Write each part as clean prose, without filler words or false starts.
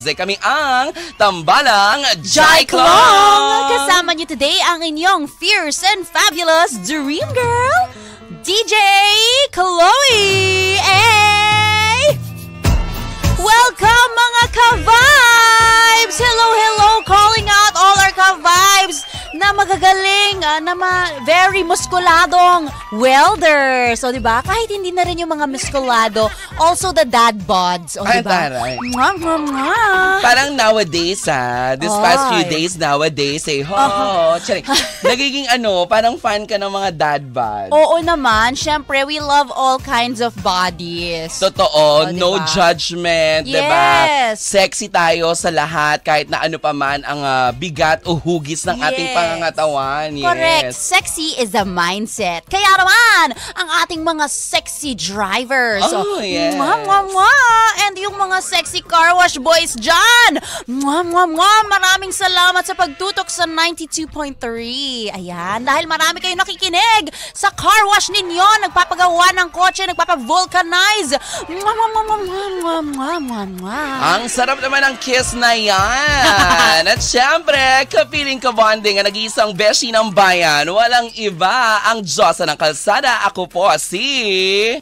Kami ang Tambalang Jaiklong! Kasama niyo today ang inyong fierce and fabulous dream girl, DJ Chloe! Hey! Welcome mga ka-vibes! Hello, hello! Calling out all our ka-vibes na magagaling, very muskuladong welder. So, di ba? Kahit hindi na rin yung mga muskulado, also the dad bods. O, di ba? Mwah, mwah, mwah. Parang nowadays, this past few days, nowadays, nagiging parang fan ka ng mga dad bods. Oo naman. Syempre, we love all kinds of bodies. Totoo. O, no diba? judgment, Yes. diba? Sexy tayo sa lahat, kahit na ano pa man ang bigat o hugis ng ating pangangatawan. Yes. Correct. Sexy is a mindset. Kaya naman, ang ating mga sexy drivers. Oh, yes. Mwah, mwah, mwah. And yung mga sexy car wash boys dyan. Mwah, mwah, mwah. Maraming salamat sa pagtutok sa 92.3. Ayan. Dahil marami kayo nakikinig sa car wash ninyo. Nagpapagawa ng kotse, nagpapavulcanize. Mwah, mwah, mwah, mwah, mwah, mwah, mwah, mwah. Ang sarap naman ng kiss na yan. At syempre, kapiling ka-bonding ang nag-iisang beshi ng bayan. Walang iba, ang Diyosa ng kalsada. Ako po si...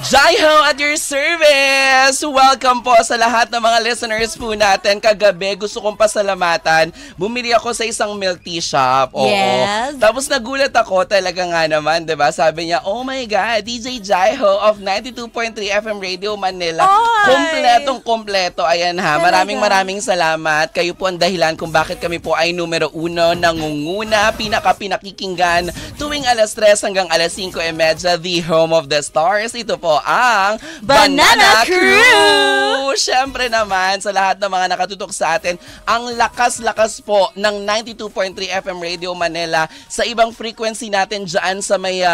Jaiho at your service! Welcome po sa lahat ng mga listeners po natin. Kagabi, gusto kong pasalamatan. Bumili ako sa isang milk tea shop. Oo. Yes. Tapos nagulat ako talaga nga naman, diba? Sabi niya, oh my God, DJ Jaiho of 92.3 FM Radio Manila. Kompletong-kompleto. Ayan ha. Maraming salamat. Kayo po ang dahilan kung bakit kami po ay numero 1, nangunguna, pinakakinggan tuwing alas 3 hanggang alas 5:30, the home of the stars. Ito po ang Banana Crew! Siyempre naman, sa lahat ng mga nakatutok sa atin, ang lakas-lakas po ng 92.3 FM Radio Manila sa ibang frequency natin dyan sa may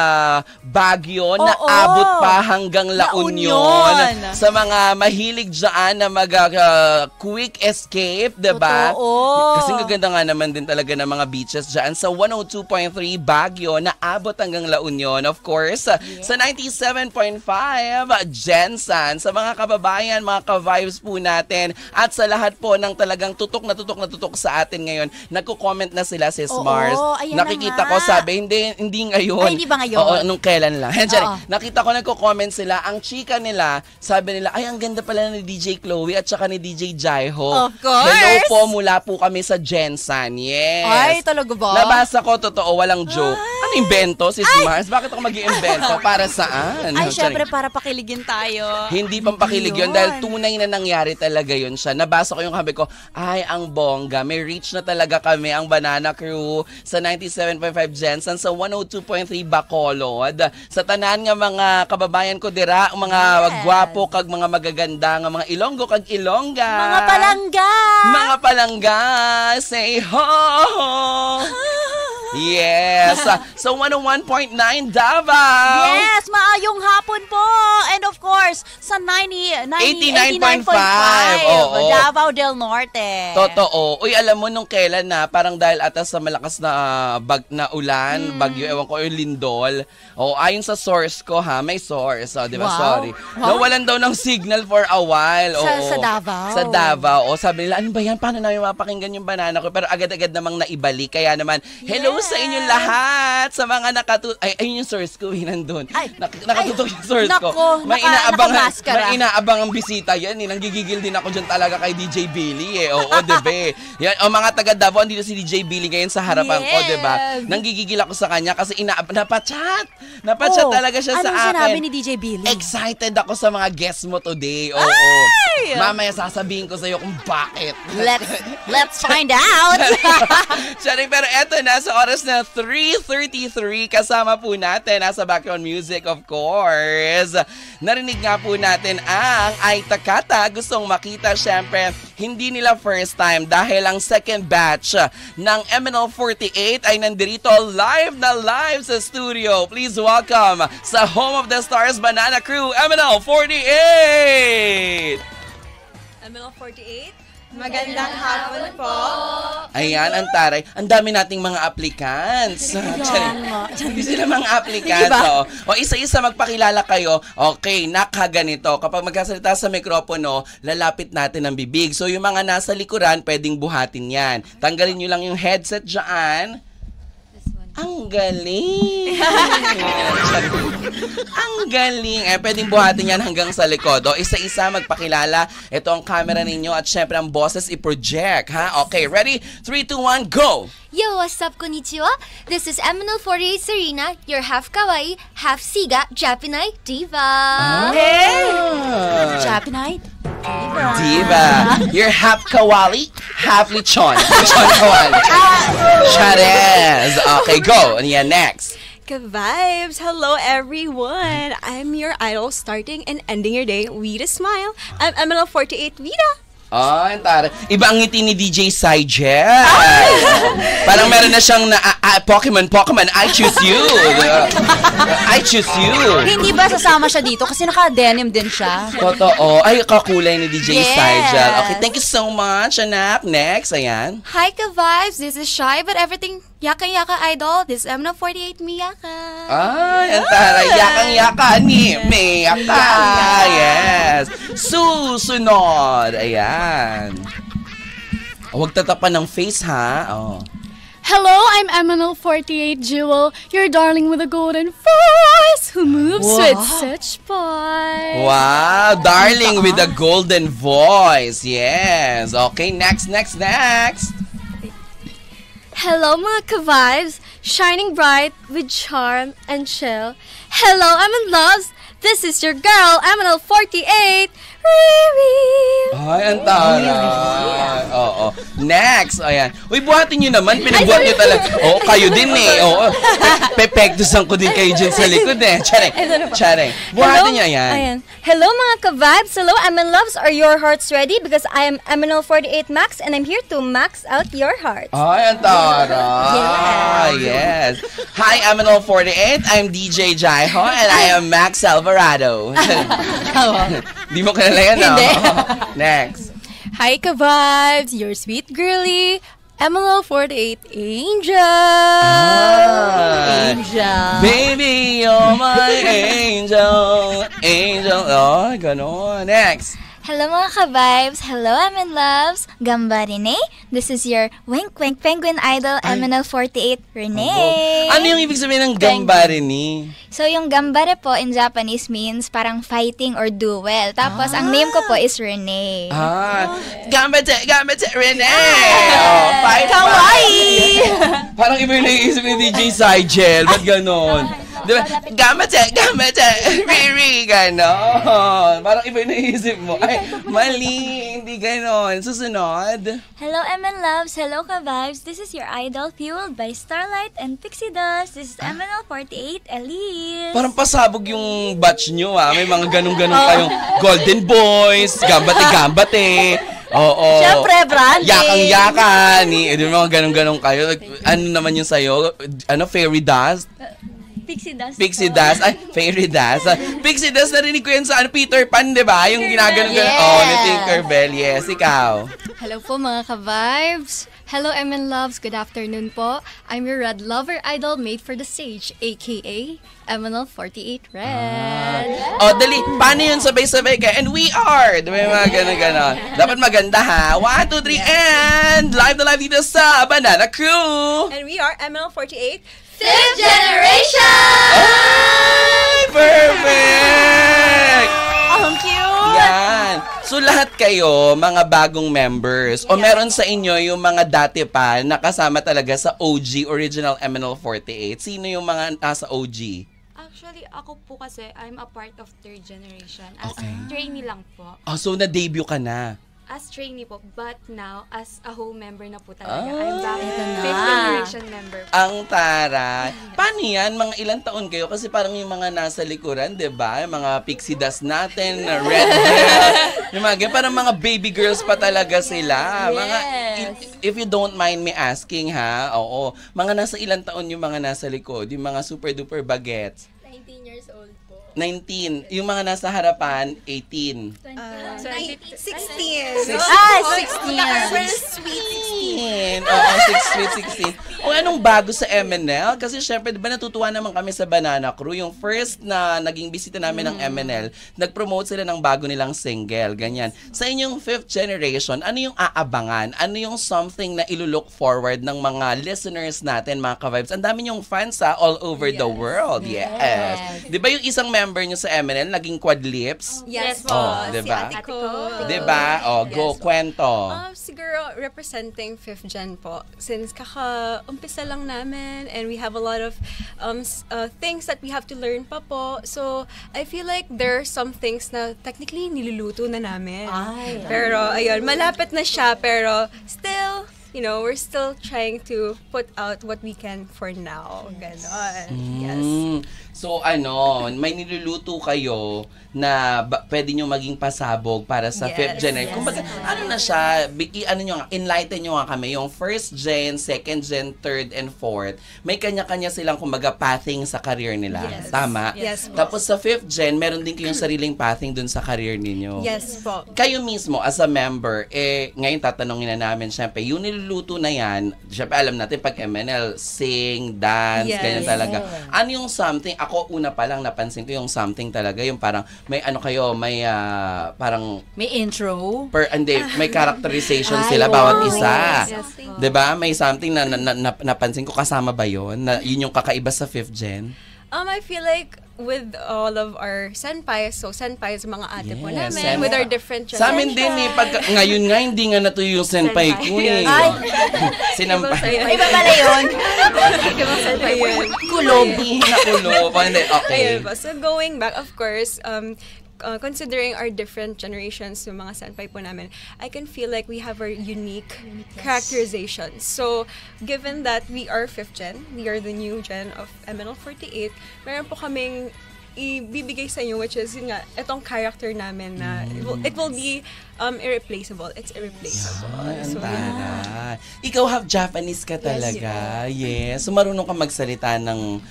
Baguio na abot pa hanggang La Union. Sa mga mahilig dyan na mag-quick escape, diba? Kasi gaganda nga naman din talaga ng mga beaches dyan sa 102.3 Baguio na abot hanggang La Union. Of course, sa 97.5 Jensen, sa mga kababayan, mga ka-vibes po natin, at sa lahat po ng talagang tutok na tutok sa atin ngayon, nagko-comment na sila si Mars. Nakikita ko, sabi, hindi ngayon. Ay, hindi ba ngayon? Oo, nung kailan lang. Nakita ko nagko-comment sila, ang chika nila, sabi nila, ay, ang ganda pala ni DJ Chloe at saka ni DJ Jaiho. Of course! Hello po, mula po kami sa Jensen. Yes. Ay, talaga ba? Nabasa ko, totoo, walang joke. Ano invento, sis Mars? Bakit ako mag-iimbento? Para saan? Ay, syempre, para pakiligin tayo. Hindi pampakilig yun dahil tunay na nangyari talaga yun siya. Nabasa ko yung sabi ko, ay, ang bongga. May reach na talaga kami, ang Banana Crew, sa 97.5 Jensen, sa 102.3 Bacolod. Sa tanan nga mga kababayan ko dira, mga gwapo kag mga magaganda, nga mga Ilonggo kag Ilongga. Mga palangga! Mga palangga! Say ho! Yes! Sa 101.9 Davao! Yes! Maayong hapon po! And of course, sa 89.5 Davao del Norte. Totoo. Uy, alam mo nung kailan na, parang dahil atas sa malakas na ulan, bagyo, ewan ko, yung lindol. Ayon sa source ko ha, may source. Di ba? Wow. Sorry. Nawalan daw ng signal for a while. Sa Davao? Sa Davao. Sabi nila, ano ba yan? Paano namin mapakinggan yung Banana ko? Pero agad-agad namang naibalik. Kaya naman, hello sa inyong lahat, sa mga nakatutok. Ay, ayun yung source ko, nandun. Nakatutok yung source ko. May inaabang ang bisita yan. Nanggigigil din ako dyan talaga kay DJ Billy. Oo, diba? Yan, mga taga Davao, andito si DJ Billy ngayon sa harapan ko, diba? Nanggigigil ako sa kanya kasi napachat talaga siya sa akin. Anong sinabi ni DJ Billy? Excited ako sa mga guests mo today. Oo. Mamaya sasabihin ko sa'yo kung bakit. Let's find out! Sorry, pero eto na, sa oras na 3:33, kasama po natin, nasa background music, of course. Narinig nga po natin ang Ay Takata. Gustong makita, syempre, hindi nila first time dahil ang second batch ng MNL48 ay nandirito live na live sa studio. Please welcome sa Home of the Stars Banana Crew, MNL48! MNL48, Magandang hapon po. Ayan, ang taray. Ang dami nating mga applicants. Hindi sila mga applicants. O isa-isa magpakilala kayo. Okay, nakaganito. Kapag magkasalita sa mikropono, lalapit natin ang bibig. So yung mga nasa likuran, pwedeng buhatin yan. Tanggalin nyo lang yung headset dyan. Ang galing! Ang galing! Pwedeng buhatin yan hanggang sa likod. O, isa-isa magpakilala. Ito ang camera ninyo at syempre ang boses i-project. Ha? Okay, ready? 3, 2, 1, go! Yo, what's up, konnichiwa? This is Eminal48 Serena, your half kawaii, half siga, Japanese diva. Japanite? Diva. You're half kawali, half lechon. Lechon kawali. Charez. Okay, go. And yeah, next. Ka-vibes! Hello, everyone! I'm your idol starting and ending your day with a smile. I'm Eminal48 Vida. Ang tara. Iba ang ngiti ni DJ Sigel. Parang meron na siyang Pokemon, I choose you. I choose you. Hindi ba sasama siya dito? Kasi naka-denim din siya. Totoo. Ay, kakulay ni DJ Yes. Sigel. Okay, thank you so much, anak. Next, ayan. Hi, ka-vibes! This is Shy, but everything yaka-yaka idol. This is Eminal48 Miyaka. Ay, ang taray. Yakang-yaka ni Miyaka. Yes. Susunod. Ayan. Huwag tatapan ng face, ha? Oh. Hello, I'm Eminal48 Jewel, your darling with a golden voice who moves with such poise. Wow, darling with a golden voice. Yes. Okay, next. Hello, mga ka-vibes, shining bright with charm and chill. Hello, Emin loves. This is your girl, Eminal48 Riri. Ay, ang taray. Oo. Next. Ayan. Uy, buhatin nyo naman. Pinagbuhat nyo talaga. Oo, kayo din eh. Oo. Pepektusan ko din kayo dyan sa likod eh. Charing. Buhatin nyo, ayan. Hello, mga ka-vibes. Hello, Emin loves. Are your hearts ready? Because I am Eminal48 Max and I'm here to max out your hearts. Ay, ang taray. Yes. Hi, Eminal48. I'm DJ Jaiho and I am Max Alvarado. Di mo kilala yan, no? Next. Hi, ka-vibes, your sweet girly, Eminal48 Angel. Angel. Baby, you're my angel. Angel. Oh, ganon. Next. Hello, mga ka-vibes. Hello, Emin loves. Gamba Rene. This is your wink wink penguin idol, Eminal48 Rene. Ano yung ibig sabihin ng gambare ni? So, yung gambare po in Japanese means parang fighting or duel. Tapos, ang name ko po is Rene. Gambate, Rene! Oh, fight, Kawaii! Parang iba yung naiisip ni DJ Sigel. Ba't ganon? Diba? Gambate, Riri, ganon. Parang iba yung naiisip mo. Ay, mali, hindi ganon. Susunod. Hello, Emin loves. Hello, ka-vibes. This is your idol fueled by Starlight and Pixie Dust. This is Eminal48 Elise. Parang pasabog yung batch nyo, ah. May mga ganong-ganon kayong Golden Boys, Gambate. Oo. Siyempre, branding. Yakang-yaka. Yung mga ganong-ganon kayo. Ano naman yung sa'yo? Ano, Fairy Dust? Pixie Dust. Ay, Fairy Dust. Pixie Dust, narinig ko yan sa Peter Pan, di ba? Yung ginaganon-ganon. Yes. Oh, ni Tinkerbell. Yes, ikaw. Hello po, mga ka-vibes. Hello, Emin loves. Good afternoon po. I'm your red lover idol made for the stage, aka Eminal48 Red. Oh, dali. Paano yun sabay-sabay ka? And we are. Di ba yung mga ganon-ganon? Dapat maganda, ha? 1, 2, 3, and live na live dito sa Banana Crew. And we are Eminal48 Fifth generation! Ay, perfect! Ang cute! Yan. So lahat kayo, mga bagong members, o meron sa inyo yung mga dati pa nakasama talaga sa OG, Original Eminal48. Sino yung mga nasa OG? Actually, ako po kasi, I'm a part of third generation. As trainee lang po. Oh, so na-debut ka na. As trainee po. But now, as a whole member na po talaga. Ah, I'm back ito na. fifth generation member po. Ang taray. Paano yan? Mga ilang taon kayo? Kasi parang yung mga nasa likuran, di ba? Yung mga pixie dust natin, red hair. Yung mga ganyan, parang mga baby girls pa talaga sila. Mga, if you don't mind me asking, ha? Oo. Mga nasa ilang taon yung mga nasa likod? Yung mga super duper bagets? 19 years old po. 19. Yung mga nasa harapan, 18. 16. 16. Sweet 16. Oo, 16. O anong bago sa MNL? Kasi syempre, di ba natutuwa naman kami sa Banana Crew. Yung first na naging bisita namin ng MNL, nag-promote sila ng bago nilang single. Ganyan. Sa inyong 5th generation, ano yung aabangan? Ano yung something na ilulook forward ng mga listeners natin, mga ka-vibes? Ang dami yung fans all over the world. Yes. Di ba yung isang member nyo sa MNL, naging quadlips? Yes po. Oh, diba? Si Ate Ko. Di ba? O, go, kwento. Siguro representing 5th gen po. Since kaka-umpisa lang namin and we have a lot of things that we have to learn pa po. So, I feel like there are some things na technically niluluto na namin. Pero, ayun, malapit na siya. Pero, still, we're still trying to put out what we can for now. Ganon. Yes. So may niluluto kayo na pwede nyo maging pasabog para sa 5th generation. Kumbaga, ano na siya, enlighten nyo nga kami, yung 1st gen, 2nd gen, 3rd and 4th, may kanya-kanya silang kumbaga pathing sa career nila. Yes. Tama? Yes po. Tapos sa 5th gen, meron din kayong sariling pathing dun sa career ninyo. Yes po. Kayo mismo, as a member, ngayon tatanungin na namin, syempre, yung niluluto na yan, syempre alam natin pag MNL, sing, dance, ganyan talaga. Ano yung something, ako una pa lang napansin ko yung something talaga, yung parang may parang May intro. may characterization sila bawat isa. Yes. 'Di ba? May something na napansin ko, kasama ba 'yon? Na yun yung kakaiba sa 5th gen? I feel like with all of our senpais, so senpais mga ate po Yes, namin, senpai. with our different Sa amin din ngayon nga hindi nga natuyo yung senpai ko eh. Ay. Sinampay. Iba pala yun. Ayun. Kulob. Nakulo. Okay. Ayun po. So going back, of course, considering our different generations, yung mga senpai po namin, I can feel like we have our unique characterizations. So, given that we are 5th gen, we are the new gen of MNL48, meron po kaming ibibigay sa inyo, which is yun nga, itong character namin na it will be irreplaceable. It's irreplaceable. Ay, ang So, taray. Ikaw half Japanese ka talaga. Yes. So marunong ka magsalita ng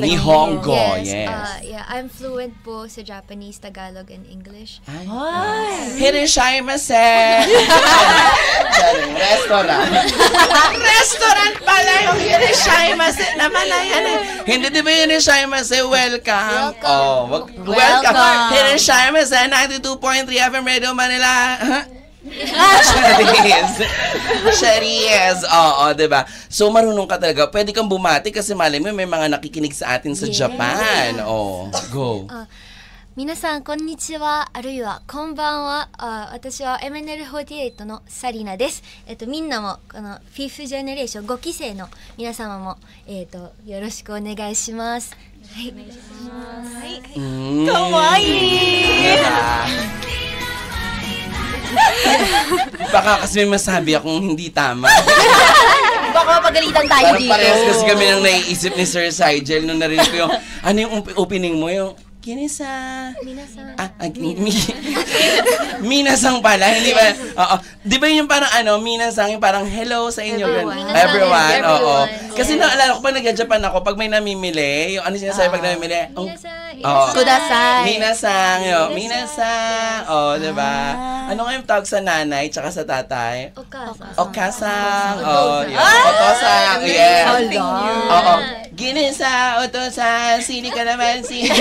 Nihongo. Yes. Yeah, I'm fluent po sa Japanese, Tagalog, and English. Hiroshima-se! Restaurant. Restaurant pala yung Hiroshima-se naman na yan. Hindi, di ba Hiroshima-se? Welcome. Welcome. Hiroshima-se, 92.3 FM Radio Manila. Charis. Oo, diba? So, marunong ka talaga. Pwede kang bumati kasi malay mo may mga nakikinig sa atin sa Japan. Oh, go. 皆さんこんにちは、あるいはこんばんは。私は MNL48 のサリナです。みんなもこの5th ジェネレーション5期生の皆様もよろしくお願いします。はい。お願いします。かわいい。 Baka kasi may masabi akong hindi tama. Baka pagalitan tayo Parang dito. parehas kasi kami nang naiisip ni Sir Sigel nung narinig ko yung, ano yung opening mo, yung, kinisa. Minasang. Minasang pala, hindi ba? Oo. Di ba yung parang minasang, yung parang hello sa inyo. Everyone. Oo. Kasi naalala ko pag nag-Japan ako, pag may namimili, yung ano sinasabi pag namimili? Minasang. Kudasai. Minasang, minasang. Oh, di ba? Ano nga yung tawag sa nanay tsaka sa tatay? Okasang. Oh, yun. Otosang. Yes. Oo. Ginisa, otosan, sini ka naman, sini.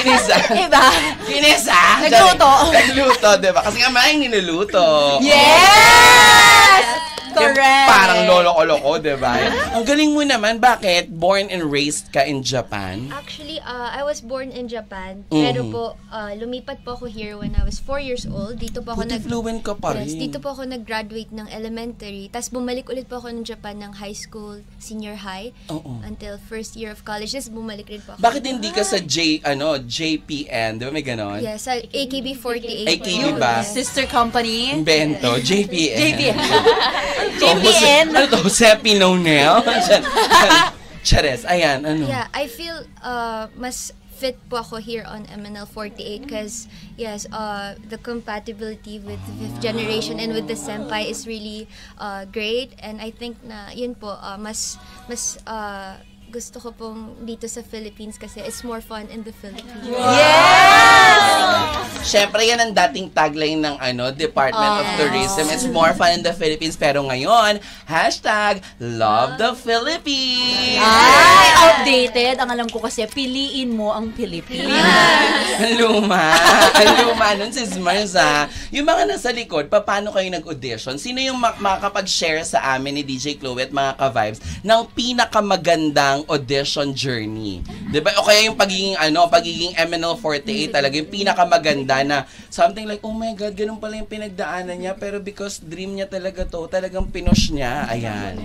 Ginisa. Iba. Ginisa. Nagluto. Nagluto, di ba? Kasi nga maing niluluto. Yes! Correct. Parang lolo-loko, di ba? Ang galing mo naman. Bakit? Born and raised ka in Japan? Actually, I was born in Japan. Pero po, lumipat po ako here when I was 4 years old. Dito po ako fluent ka pa rin. Yes, dito po ako nag-graduate ng elementary. Tapos bumalik ulit po ako ng Japan ng high school, senior high, until first year of college. Tapos bumalik rin po ako. Bakit hindi ka sa JPN? Di ba may ganon? Yes, sa AKB48. AKB ba? Sister company. Invento. JPN. JPN. Ano to? Seppi no nail? Chares. Ayan, ano? Yeah, I feel mas fit po ako here on MNL48 because yes, the compatibility with the 5th generation and with the senpai is really great, and I think na yun po mas gusto ko pong dito sa Philippines kasi it's more fun in the Philippines. Siyempre, yan ang dating tagline ng Department of Tourism. It's more fun in the Philippines. Pero ngayon, #Love the Philippines! Ay, outdated. Ang alam ko kasi, piliin mo ang Pilipinas. Ang luma. Ang luma nun, sis Marza. Yung mga nasa likod, paano kayo nag-audition? Sino yung makakapag-share sa amin ni DJ Chloe at mga ka-vibes ng pinakamagandang audition journey? Diba? O kaya yung pagiging MNL48 talaga, yung pinakamaganda na something like, oh my God, ganun pala yung pinagdaanan niya, pero because dream niya talaga to, talagang pinush niya. Ayan.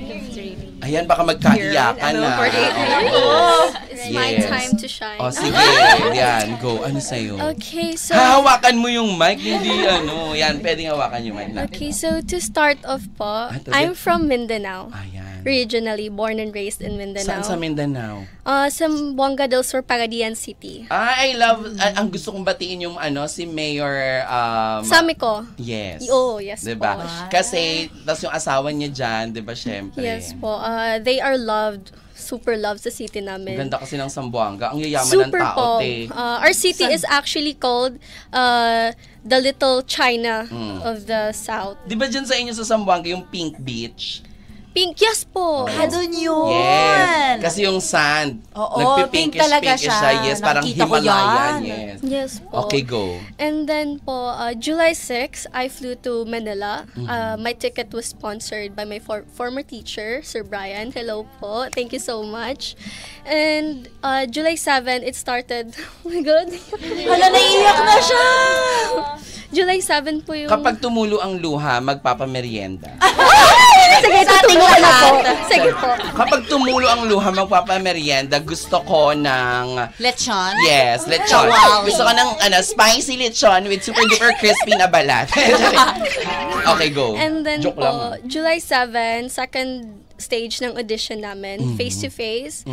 Ayan, baka magkaiyakan na. It's my time to shine. O, sige. Yan, go. Ano sa'yo? Okay, so Hahawakan mo yung mic, hindi Yan, pwedeng hawakan yung mic na. okay, so to start off po, Ito, I'm from Mindanao. Ayan. Originally born and raised in Mindanao. Saan sa Mindanao? Sa Buanga del Sur, Pagadian City. I love, ang gusto kong batiin yung si Mayor, Samiko. Yes. Oh, yes diba? po. Kasi, tas yung asawa niya dyan, diba, syempre. Yes po. They are loved. Super loved sa city namin. Ganda kasi ng Sambuanga. Ang yayaman Super ng tao, po. te. Our city is actually called the Little China of the South. Di ba dyan sa inyo sa Sambuanga yung Pink Beach? Pink, yes po. Doon yun. Yes. Kasi yung sand. Oo, pink talaga siya. Yes, parang Nakita ko Himalayan. yan. Yes. Yes po. Okay, go. And then po, July 6, I flew to Manila. My ticket was sponsored by my former teacher, Sir Brian. Hello po. Thank you so much. And July 7, it started. Oh my God. Hala, naiiyak na siya. July 7 po yung... Kapag tumulo ang luha, magpapamerienda. Sige, tutubo na po. Sige po. Kapag tumulo ang luha, magpapamerienda, gusto ko ng... Lechon? Yes, lechon. Wow. Gusto ko ng spicy lechon with super duper crispy na balat. Okay, go. And then Joke po, lang. July 7, second stage ng audition namin, face-to-face.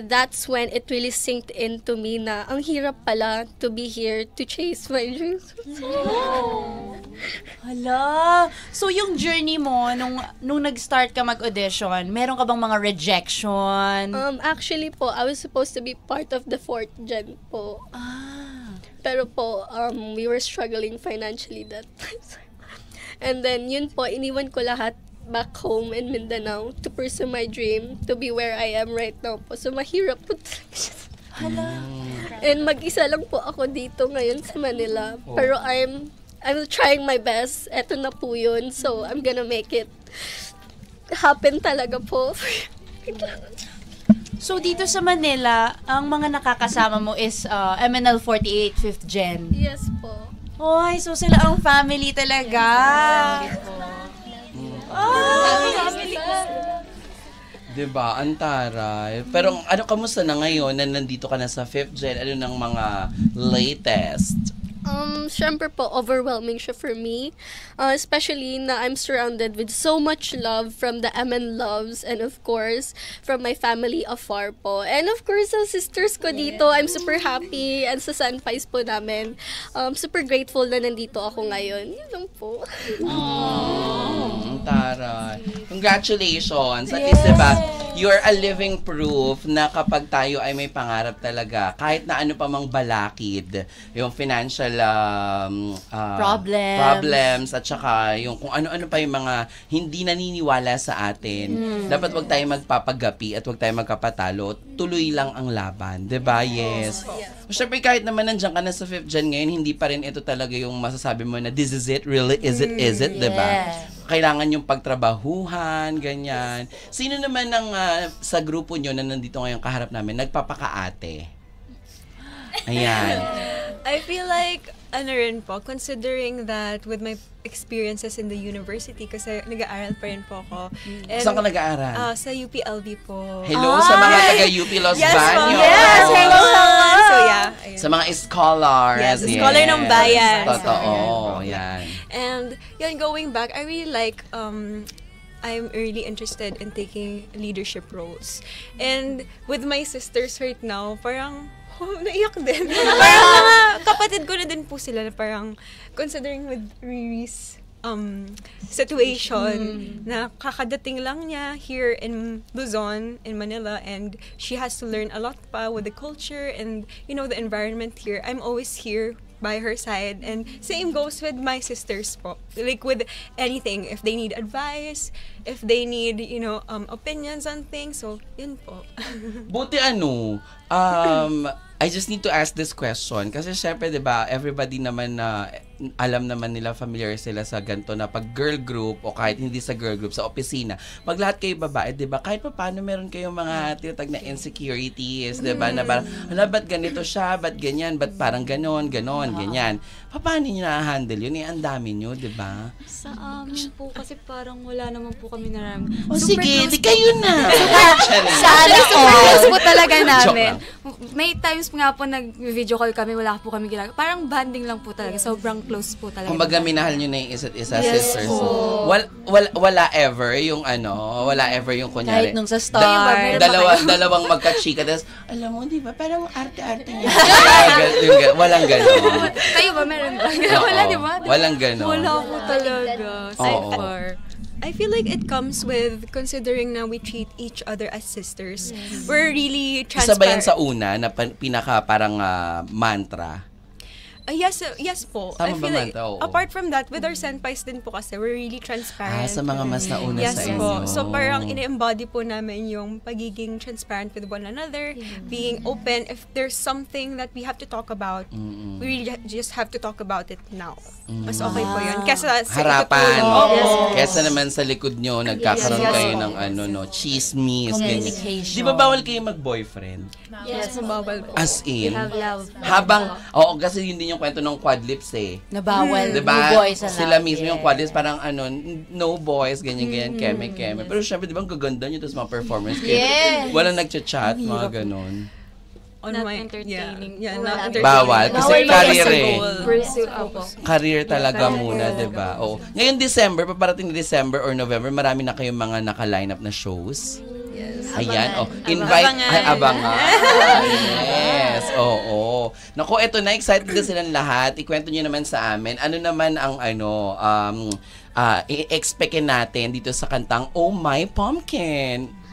That's when it really synced into me na ang hirap pala to be here to chase my dreams. Hala. So, yung journey mo, nung nag-start ka mag-audition, meron ka bang mga rejection? Actually po, I was supposed to be part of the 4th gen po. Pero po, we were struggling financially that time. And then, yun po, iniwan ko lahat back home in Mindanao to pursue my dream, to be where I am right now po. So, mahirap po talaga siya. Hala. And mag-isa lang po ako dito ngayon sa Manila. Pero I'm trying my best. Eto na po yun. So, I'm gonna make it happen talaga po. So, dito sa Manila, ang mga nakakasama mo is MNL48, 5th Gen. Yes po. Hoy, so sila ang family talaga. Diba? Ang taray. Pero kamusta na ngayon na nandito ka na sa 5th Gen? Ano ng mga latest? Syempre po, overwhelming siya for me. Especially na I'm surrounded with so much love from the MN Loves and of course, from my family afar po. And of course, sa sisters ko dito, I'm super happy. And sa Sunpais po namin, super grateful na nandito ako ngayon. Yun lang po. Ang taray. Congratulations. At least, diba, you're a living proof na kapag tayo ay may pangarap talaga, kahit na ano pa mang balakid, yung financial problems at saka yung kung ano-ano pa yung mga hindi naniniwala sa atin. Dapat wag tayo magpapagapi at wag tayo magkapatalo. Tuloy lang ang laban. Diba? Yes. Siyempre, kahit naman nandiyan ka na sa 5th Gen ngayon, hindi pa rin ito talaga yung masasabi mo na this is it, really is it, diba? Kailangan yung pagtrabahuhan, ganyan. Sino naman sa grupo nyo na nandito ngayon kaharap namin, nagpapakaate? Ayan. I feel like, rin po, considering that with my experiences in the university, kasi nag-aaral pa rin po ako. And, saan ka nag-aaral? Sa UPLB po. Hello sa mga taga-UP Los Baños. Yes, hello. So, yeah. Ayun. Sa mga scholars. Yes, scholar ng bayan. Totoo, yan. And, yun, going back, I really like, I'm really interested in taking leadership roles. And with my sisters right now, parang, naiyak din. Parang mga kapatid ko na din po sila na parang considering with Riri's situation na kakadating lang niya here in Luzon, in Manila, and she has to learn a lot pa with the culture and, you know, the environment here. I'm always here by her side, and same goes with my sisters po. Like with anything, if they need advice, if they need, you know, opinions on things, so yun po. Buti I just need to ask this question kasi syempre 'di ba everybody naman na alam naman nila, familiar sila sa ganito na pag girl group o kahit hindi sa girl group sa opisina, pag lahat kayo babae 'di ba kahit paano meron kayong mga tinatag na insecurities 'di ba na parang ba't ganito siya, ba't ganyan, ba't parang ganon ganyan. Paano niyo na-handle yun? Ang dami niyo 'di ba? Sa amin po kasi parang wala naman po kami naram. O sige, di kayo na. Sana super close po talaga namin. Joke May times nga po nag-video call kami, wala po kami ginagawa. Parang bonding lang po talaga. Sobrang close po talaga. Kumbaga minahal nyo na yung isa't isa, Yes sisters. po. Wala ever yung kunyari. Kahit nung sa start. Dalawang magka-chika, tapos, alam mo, di ba, parang arte-arte niya. Walang ganon. Kayo ba, meron ba? Wala, di ba? Walang ganon. Wala po talaga. So Oo. far. I feel like it comes with considering na we treat each other as sisters. We're really Isa transparent. ba yan sa una na pinaka parang mantra? Yes po. Tama I feel ba, like, Manta? Oo. apart from that, with our senpais din po kasi, we're really transparent. Sa mga mas nauna Yes sa inyo. po. So parang ine-embody po namin yung pagiging transparent with one another, being open. If there's something that we have to talk about, we really just have to talk about it now. Mas okay po yun. Kesa sa Harapan. itutulong. Kesa naman sa likod nyo, nagkakaroon Yes. kayo ng chismis. ganyan. Communication. Di ba bawal kayo mag-boyfriend? Yes, mabawal po. As in, Have love. kasi yun din yung kwento ng quadlips eh. Na bawal. Diba? No boys allowed. Sila mismo yung quadlips, parang no boys, ganyan, keme. Pero syempre, di ba, ang gaganda nyo, tapos mga performance kayo. Yes. Walang nagchat-chat, mga ganon. On Not my- entertaining. Yeah, Wala. not entertaining. Bawal, kasi Bawal career sa eh. goal. Pursue ako. Career talaga muna, di ba? Oo. Ngayon, December, paparating na December or November, marami na kayong mga naka-line up na shows. Yes. Ayan, invite, abangan. Yes, oo. Naku, eto na, excited na silang lahat. Ikwento nyo naman sa amin, ano naman ang i-expectin natin dito sa kantang Oh My Pumpkin.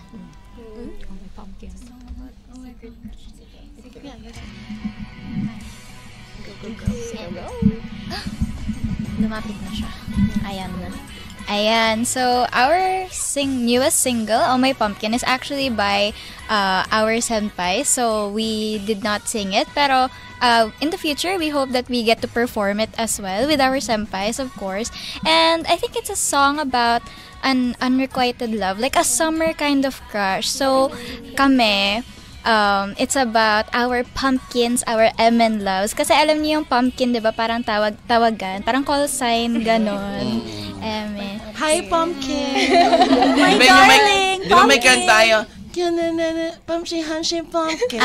Lumapit na siya. Ayan na. Ayan. So, our newest single, Oh My Pumpkin, is actually by our senpai. So, we did not sing it. Pero, in the future, we hope that we get to perform it as well with our senpais, of course. And I think it's a song about an unrequited love. Like a summer kind of crush. So, kami, it's about our pumpkins, our MN loves. Kasi alam niyo yung pumpkin, di ba? Parang tawagan. Parang call sign, ganon. MN. Hi, pumpkin. My darling, Di ba may pumpkin. kanta tayo? Pumpkin, pumpkin.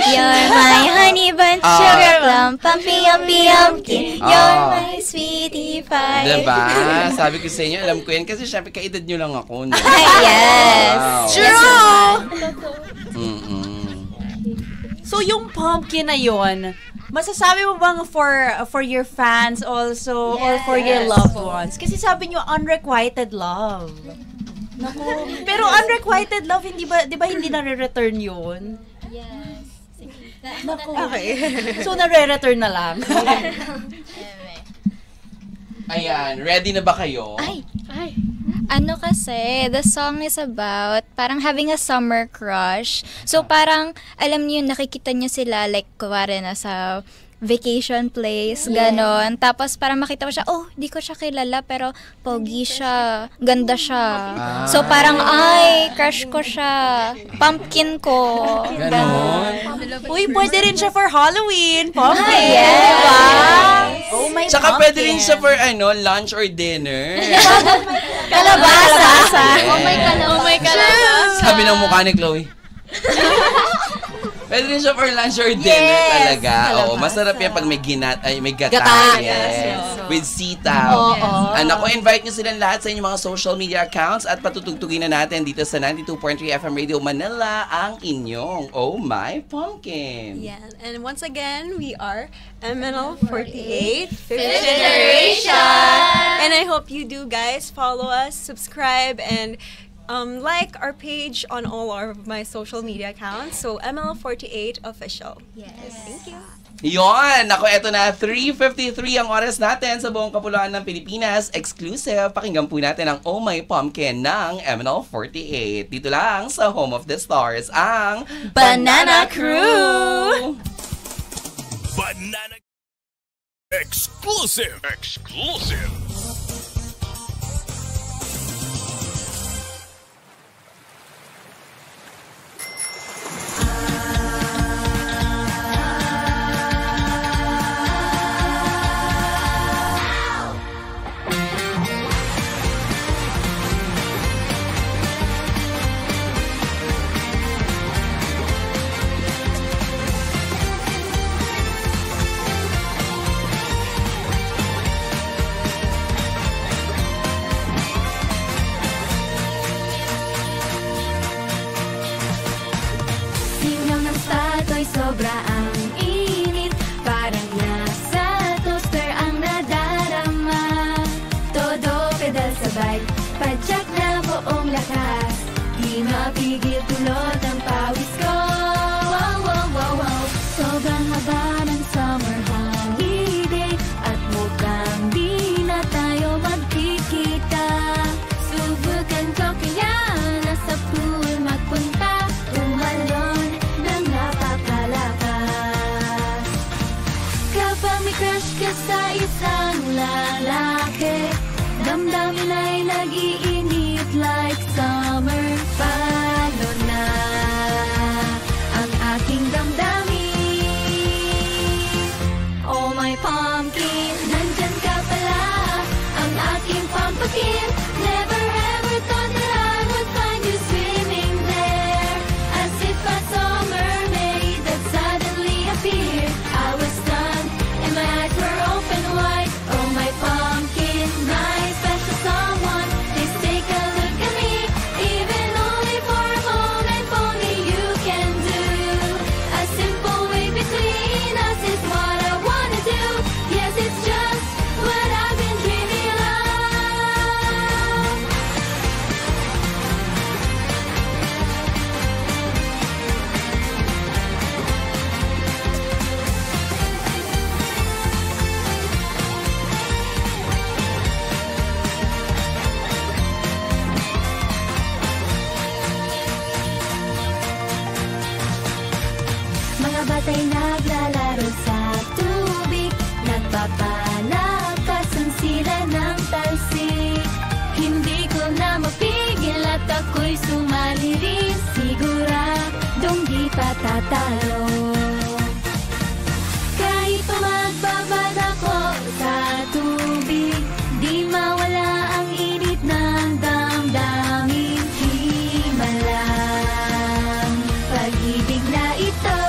You're my honey bun, sugar plum, pumpy, yumpy, yumpkin. You're my sweetie pie. Diba? Sabi ko sa inyo, alam ko yan. Kasi syempre, kaedad nyo lang ako. No? Yes. Wow. True! So, yung pumpkin na yun, masasabi mo bang for your fans also or for your loved ones? Kasi sabi nyo, unrequited love. Naku. Pero unrequited love, di ba hindi nare-return yun? Yes. Naku. Okay. So, nare-return na lang. Ayan, ready na ba kayo? Ano kasi, the song is about parang having a summer crush. So parang, alam niyo, nakikita niyo sila like, kuwari na sa vacation place, ganon. Tapos parang makita mo siya, oh, di ko siya kilala, pero pogi siya, ganda siya. So parang, ay, crush ko siya, pumpkin ko. Ganon. Uy, pwede rin siya for Halloween. Pumpkin. Yes. Oh my Tsaka pumpkin. pwede rin siya for lunch or dinner. Kalabasa. Oh my God. Sabi ng mukha ni Chloe. Pwede rin siya for lunch or dinner talaga. Oo, masarap yan pag may may gata. Gata. Yes. With sitaw. Ako, invite nyo silang lahat sa inyong mga social media accounts at patutugtugin na natin dito sa 92.3 FM Radio Manila ang inyong Oh My Pumpkin. Yeah, and once again, we are MNL48, 5th Generation. And I hope you do, guys. Follow us, subscribe, and like our page on all my social media accounts. So ML48 Official. Yes. Thank you. Yon! Ako, eto na, 3:53 ang oras natin sa buong kapuluan ng Pilipinas. Exclusive, pakinggan po natin ang Oh My Pumpkin ng MNL48. Dito lang sa Home of the Stars, ang Banana Crew! Banana Exclusive! Exclusive! Sobra ang init, parang nasa toaster ang nadarama. Todo pedal sabay, padyak na buong lakas. Di mapigil tulot ang pawis ko. Wow, wow, wow, wow. Sobrang haba ng summer holiday, at mukhang di na tayo magkikita. Subukan ko kaya nasa pool magpunta, umalon ng napakalakas. Kapag may crush ka sa isang lalaki, damdamin ay nag-iinit like summer. Palo na ang aking damdamin. Oh my pumpkin, nandyan ka pala, ang aking pumpkin. Never ever thought that I would find you swimming there, as if I saw a mermaid that suddenly appeared. I was stunned and my eyes were open wide. Oh my pumpkin, my special someone, please take a look at me, even only for a moment. Only you can do. A simple way between us is what I wanna do. Yes, it's just what I've been dreaming of. Mga batay naglalaro sa tubig, nagpapalakasan sila ng talsik. Hindi ko na mapigil at ako'y sumali rin, siguradong di patatalo. Kahit pa magbabad ako sa tubig, di mawala ang init ng damdamin. Himalang pag-ibig na ito.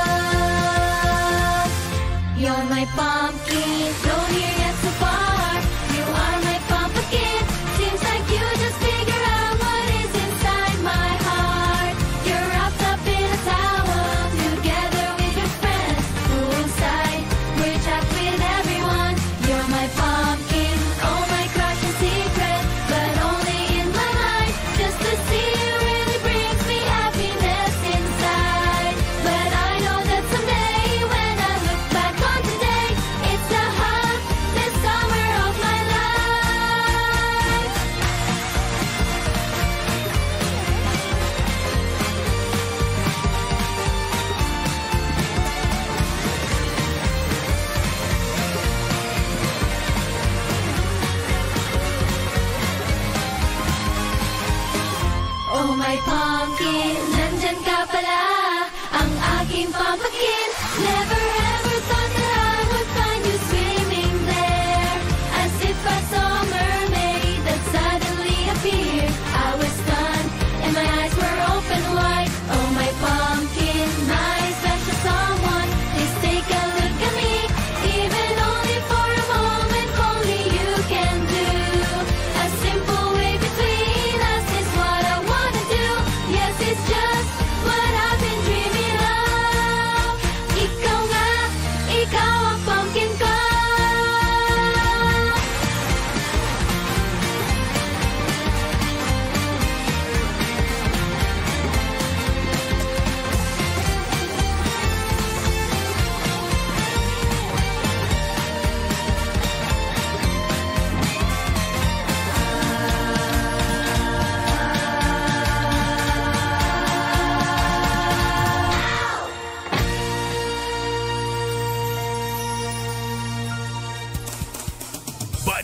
You're my pumpkin, don't hear yet so far. You are my pumpkin, seems like you just figure out what is inside my heart. You're wrapped up in a towel, together with your friends. Poolside, we're trapped with everyone. You're my pumpkin, oh my crush and secret, but only in my mind. Just to see you really brings me happiness inside. But I know that someday when I look back on today, it's the hottest summer of my life. Oh my pumpkin, nandyan ka pala, ang aking pumpkin. Never ever thought that I would find you swimming there, as if I saw a mermaid that suddenly appeared. I was stunned and my eyes were open wide. Oh my pumpkin, my special someone, please take a look at me, even only for a moment. Only you can do. A simple way between us is what I wanna do. Yes, it's just what I've been dreaming of.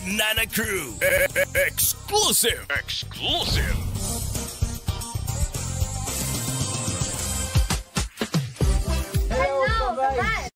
Banana Crew. Exclusive. Exclusive. Hello,